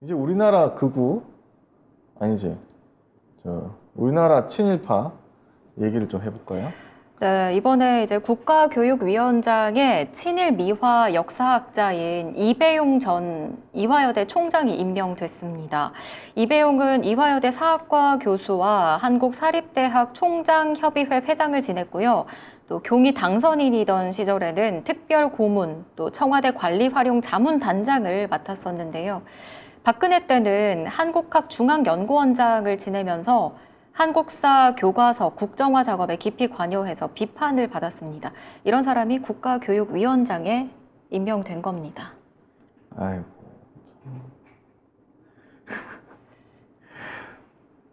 이제 우리나라 극우 아니지 우리나라 친일파 얘기를 좀 해볼까요? 네, 이번에 이제 국가교육위원장에 친일 미화 역사학자인 이배용 전 이화여대 총장이 임명됐습니다. 이배용은 이화여대 사학과 교수와 한국사립대학 총장협의회 회장을 지냈고요. 또 경위 당선인이던 시절에는 특별 고문, 또 청와대 관리활용 자문단장을 맡았었는데요. 박근혜 때는 한국학중앙연구원장을 지내면서 한국사 교과서 국정화 작업에 깊이 관여해서 비판을 받았습니다. 이런 사람이 국가교육위원장에 임명된 겁니다. 아이고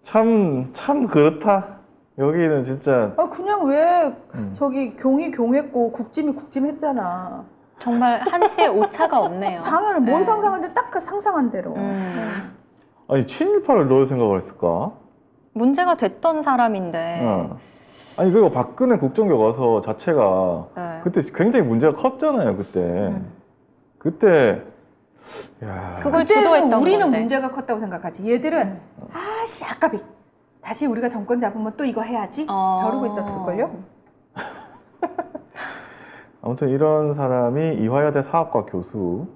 참 그렇다. 여기는 진짜 그냥 왜 저기 경이 경했고 국짐이 국짐했잖아. 정말 한치의 오차가 없네요. 당연히 뭔 네. 상상한데 딱 그 상상한 대로. 아니 친일파를 넣을 생각을 했을까? 문제가 됐던 사람인데 아니 그리고 박근혜 국정교과서 자체가 네. 그때 굉장히 문제가 컸잖아요. 그때 야, 그걸 그때는 주도했던 우리는 건데. 문제가 컸다고 생각하지. 얘들은 아씨 아까비 다시 우리가 정권 잡으면 또 이거 해야지 벼르고 있었을걸요. 아무튼 이런 사람이 이화여대 사학과 교수였고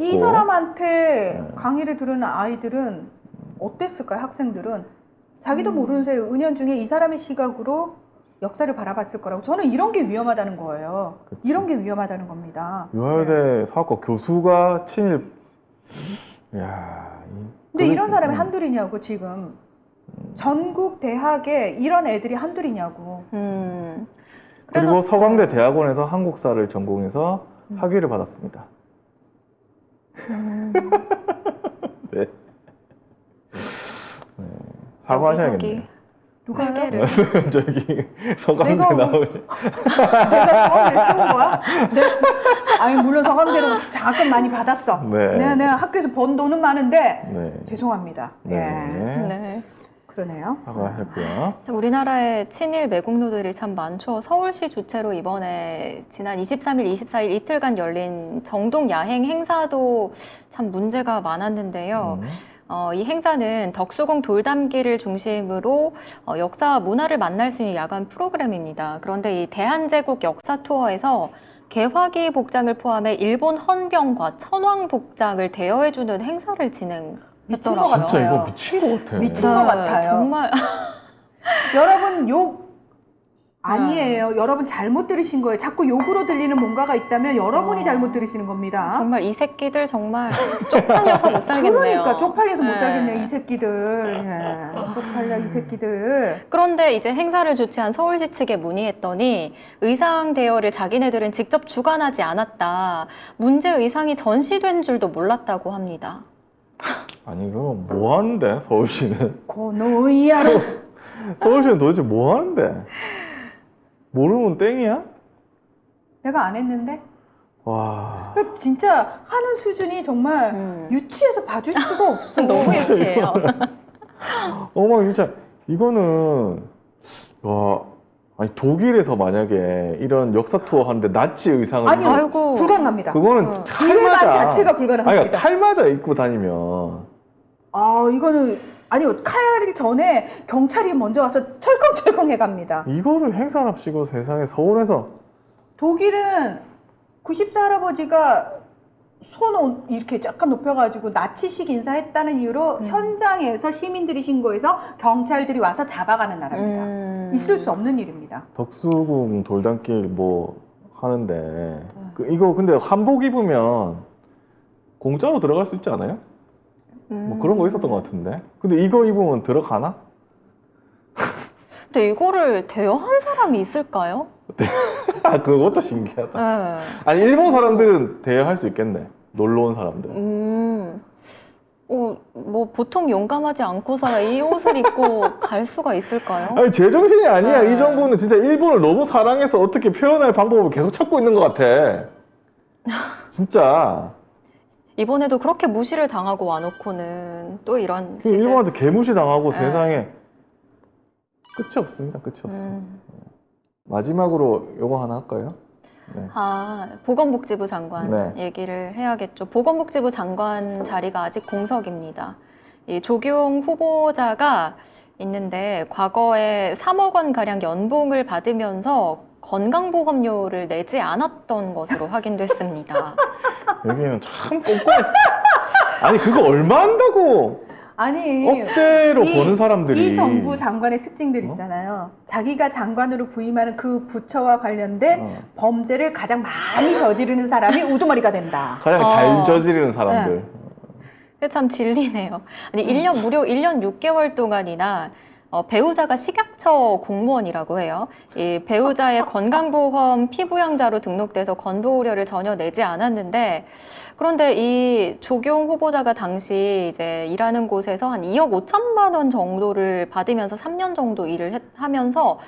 이 사람한테 네. 강의를 들은 아이들은 어땠을까요? 학생들은 자기도 모르는 사이에 은연중에 이 사람의 시각으로 역사를 바라봤을 거라고. 저는 이런 게 위험하다는 거예요. 그치. 이런 게 위험하다는 겁니다. 이화여대 사학과 교수가 친일 근데 이런 사람이 한둘이냐고. 지금 전국 대학에 이런 애들이 한둘이냐고. 그리고 서강대 대학원에서 한국사를 전공해서 학위를 받았습니다. 네. 사과하셔야겠네요. 누가요? 회계를. 저기 서강대 내가 나오면 내가 서강대 세운 거야? 아니 물론 서강대로 장학금 많이 받았어. 네. 내가 학교에서 번 돈은 많은데 네. 죄송합니다. 네. 예. 네. 그러네요. 사과하셨고요. 자, 우리나라에 친일 매국노들이 참 많죠. 서울시 주최로 이번에 지난 23일, 24일 이틀간 열린 정동 야행 행사도 참 문제가 많았는데요. 이 행사는 덕수궁 돌담길을 중심으로 역사와 문화를 만날 수 있는 야간 프로그램입니다. 그런데 이 대한제국 역사 투어에서 개화기 복장을 포함해 일본 헌병과 천황 복장을 대여해주는 행사를 미친 것 진행했더라고요. 같아요. 진짜 이거 미친 것 같아. 미친 것 같아요. 정말 여러분 욕 아니에요. 여러분 잘못 들으신 거예요. 자꾸 욕으로 들리는 뭔가가 있다면 여러분이 잘못 들으시는 겁니다. 정말 이 새끼들 정말 쪽팔려서 못 살겠네요. 그러니까 쪽팔려서 못 네. 살겠네요. 이 새끼들. 예. 쪽팔려 이 새끼들. 그런데 이제 행사를 주최한 서울시 측에 문의했더니 의상 대여를 자기네들은 직접 주관하지 않았다. 문제 의상이 전시된 줄도 몰랐다고 합니다. 아니 이거 뭐 하는데 서울시는? 고노이야로. 서울시는 도대체 뭐 하는데? 모르면 땡이야? 내가 안 했는데? 와. 진짜 하는 수준이 정말 유치해서 봐줄 수가 없어. 너무 유치해요. 어머 진짜 이거는 와 아니 독일에서 만약에 이런 역사 투어 하는데 나치 의상을 아니요. 아이고. 불가능합니다. 그거는 기회만 자체가 아니 불가능합니다. 칼맞아 입고 다니면 이거는 아니요. 칼이 전에 경찰이 먼저 와서 철컹철컹 해갑니다. 이거를 행사랍시고 세상에 서울에서 독일은 90세 할아버지가 손 이렇게 약간 높여가지고 나치식 인사했다는 이유로 현장에서 시민들이 신고해서 경찰들이 와서 잡아가는 나라입니다. 있을 수 없는 일입니다. 덕수궁 돌담길 뭐 하는데 이거 근데 한복 입으면 공짜로 들어갈 수 있지 않아요? 뭐 그런 거 있었던 것 같은데. 근데 이거 입으면 들어가나? 근데 이거를 대여한 사람이 있을까요? 아 그것도 신기하다. 네. 아니 일본 사람들은 대여할 수 있겠네. 놀러 온 사람들. 뭐 보통 용감하지 않고서 이 옷을 입고 갈 수가 있을까요? 아니 제정신이 아니야. 네. 이 정부는 진짜 일본을 너무 사랑해서 어떻게 표현할 방법을 계속 찾고 있는 것 같아. 진짜. 이번에도 그렇게 무시를 당하고 와놓고는 또 이런 짓을. 일본한테 개무시 당하고 네. 세상에 끝이 없습니다. 끝이 없어. 마지막으로 요거 하나 할까요? 네. 보건복지부 장관 네. 얘기를 해야겠죠. 보건복지부 장관 자리가 아직 공석입니다. 이 조규용 후보자가 있는데 과거에 3억 원 가량 연봉을 받으면서 건강보험료를 내지 않았던 것으로 확인됐습니다. 여기는 참 꼼꼼해. 아니 그거 얼마 한다고 아니 억대로 버는 사람들이. 이 정부 장관의 특징들 어? 있잖아요. 자기가 장관으로 부임하는 그 부처와 관련된 범죄를 가장 많이 저지르는 사람이 우두머리가 된다. 가장 잘 저지르는 사람들. 그게 참 진리네요. 아니, 무려 1년 6개월 동안이나 배우자가 식약처 공무원이라고 해요. 이 배우자의 건강보험 피부양자로 등록돼서 건보료를 전혀 내지 않았는데, 그런데 이 조경 후보자가 당시 이제 일하는 곳에서 한 2억 5천만 원 정도를 받으면서 3년 정도 일을 하면서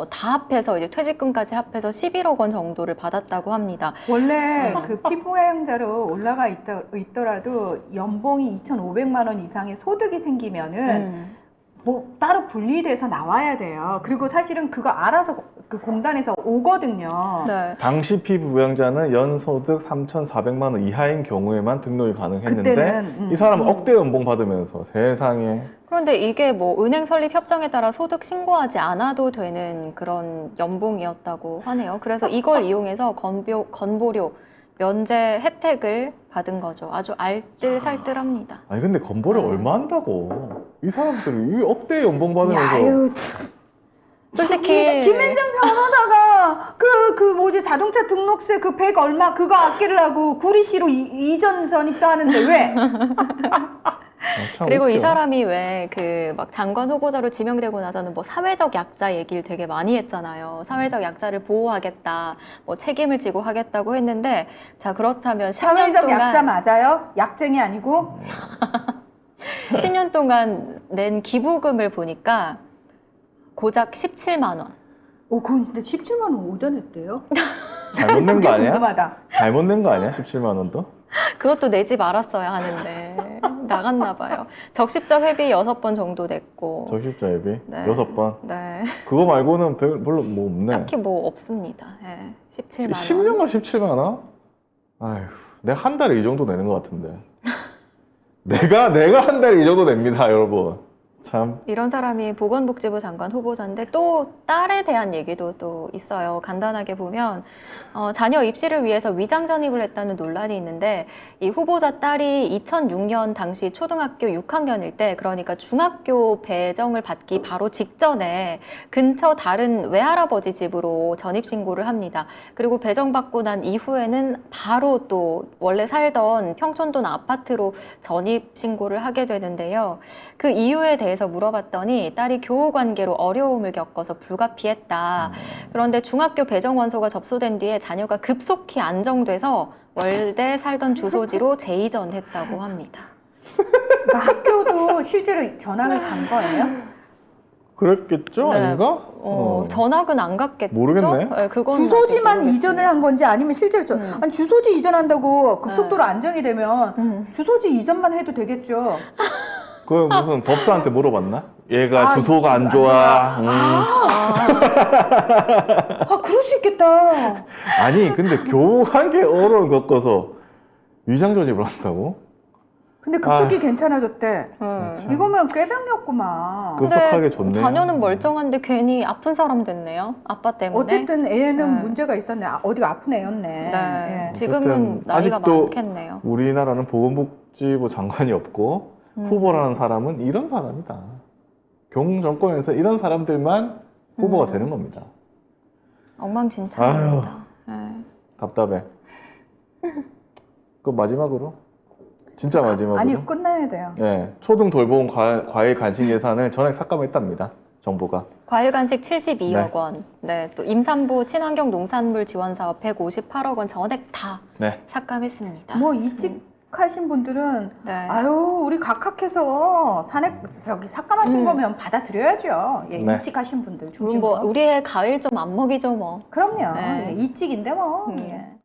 다 합해서 이제 퇴직금까지 합해서 11억 원 정도를 받았다고 합니다. 원래 그 피부양자로 올라가 있더라도 연봉이 2,500만 원 이상의 소득이 생기면은 뭐 따로 분리돼서 나와야 돼요. 그리고 사실은 그거 알아서 그 공단에서 오거든요. 네. 당시 피부부양자는 연소득 3,400만 원 이하인 경우에만 등록이 가능했는데 그때는, 이 사람은 억대 연봉 받으면서 세상에. 그런데 이게 뭐 은행 설립 협정에 따라 소득 신고하지 않아도 되는 그런 연봉이었다고 하네요. 그래서 이걸 이용해서 건보료 면제 혜택을 받은 거죠. 아주 알뜰살뜰합니다. 아니 근데 건보료 얼마 한다고? 이 사람들이 이 억대 연봉 받으면서. 야유, 솔직히 김현정 변호사가 그 뭐지 자동차 등록세 그 100 얼마 그거 아끼려고 구리시로 이전 전입도 하는데 왜? 참 그리고 웃겨. 이 사람이 왜 그 막 장관 후보자로 지명되고 나서는 뭐 사회적 약자 얘기를 되게 많이 했잖아요. 사회적 약자를 보호하겠다, 뭐 책임을 지고 하겠다고 했는데, 자 그렇다면 10년 사회적 동안 약자 맞아요? 약쟁이 아니고? 10년 동안 낸 기부금을 보니까 고작 17만 원. 근데 17만 원 어디다 냈대요? 잘못 낸 그게 거 아니야? 궁금하다. 잘못 낸 거 아니야? 17만 원도? 그것도 내지 말았어야 하는데 나갔나 봐요. 적십자 회비 6번 정도 냈고. 적십자 앱이 네. 6번. 네. 그거 말고는 별로 뭐 없네. 딱히 뭐 없습니다. 네. 17만 원. 10년간 17만 원? 아휴, 내가 한 달에 이 정도 내는 것 같은데. 내가 한 달에 이 정도 냅니다, 여러분. 참. 이런 사람이 보건복지부 장관 후보자인데 또 딸에 대한 얘기도 또 있어요. 간단하게 보면 자녀 입시를 위해서 위장 전입을 했다는 논란이 있는데, 이 후보자 딸이 2006년 당시 초등학교 6학년일 때, 그러니까 중학교 배정을 받기 바로 직전에 근처 다른 외할아버지 집으로 전입 신고를 합니다. 그리고 배정받고 난 이후에는 바로 또 원래 살던 평촌동 아파트로 전입 신고를 하게 되는데요. 그 이유에 대해서 물어봤더니 딸이 교우 관계로 어려움을 겪어서 불가피했다. 그런데 중학교 배정 원서가 접수된 뒤에 자녀가 급속히 안정돼서 월대 살던 주소지로 재이전했다고 합니다. 그러니까 학교도 실제로 전학을 간 거예요? 그랬겠죠? 네. 아닌가? 전학은 안 갔겠죠? 모르겠네. 네, 그건 주소지만 아직 모르겠습니다. 이전을 한 건지 아니면 실제로 아니 주소지 이전한다고 급속도로 안정이 되면 주소지 이전만 해도 되겠죠. 그 무슨 법사한테 물어봤나? 얘가 아, 주소가 안 이거 좋아. 그럴 수 있겠다. 아니 근데 교우 관계 어려움을 겪어서 위장 전입을 한다고? 근데 급속히 괜찮아졌대. 네. 참. 이거면 꾀병이었구만. 급속하게 좋네. 자녀는 멀쩡한데 괜히 아픈 사람 됐네요. 아빠 때문에. 어쨌든 애는 네. 문제가 있었네. 어디가 아픈 애였네. 네. 예. 지금은 어쨌든 나이가 아직도 많겠네요. 우리나라는 보건복지부 장관이 없고 후보라는 사람은 이런 사람이다. 경정권에서 이런 사람들만 후보가 되는 겁니다. 엉망진창입니다. 네. 답답해. 그 마지막으로 진짜 마지막으로. 아니 끝나야 돼요. 예, 초등 돌봄 과일 간식 예산을 전액 삭감했답니다. 정부가. 과일 간식 72억 네. 원. 네. 또 임산부 친환경 농산물 지원 사업 158억 원 전액 다 네. 삭감했습니다. 뭐 이직하신 분들은 네. 아유 우리 각각해서 삭감하신 거면 받아들여야죠. 예, 네. 이직하신 분들 뭐 중심으로. 우리의 과일 좀 안 먹이죠 뭐. 그럼요. 네. 예, 이직인데 뭐. 음. 예.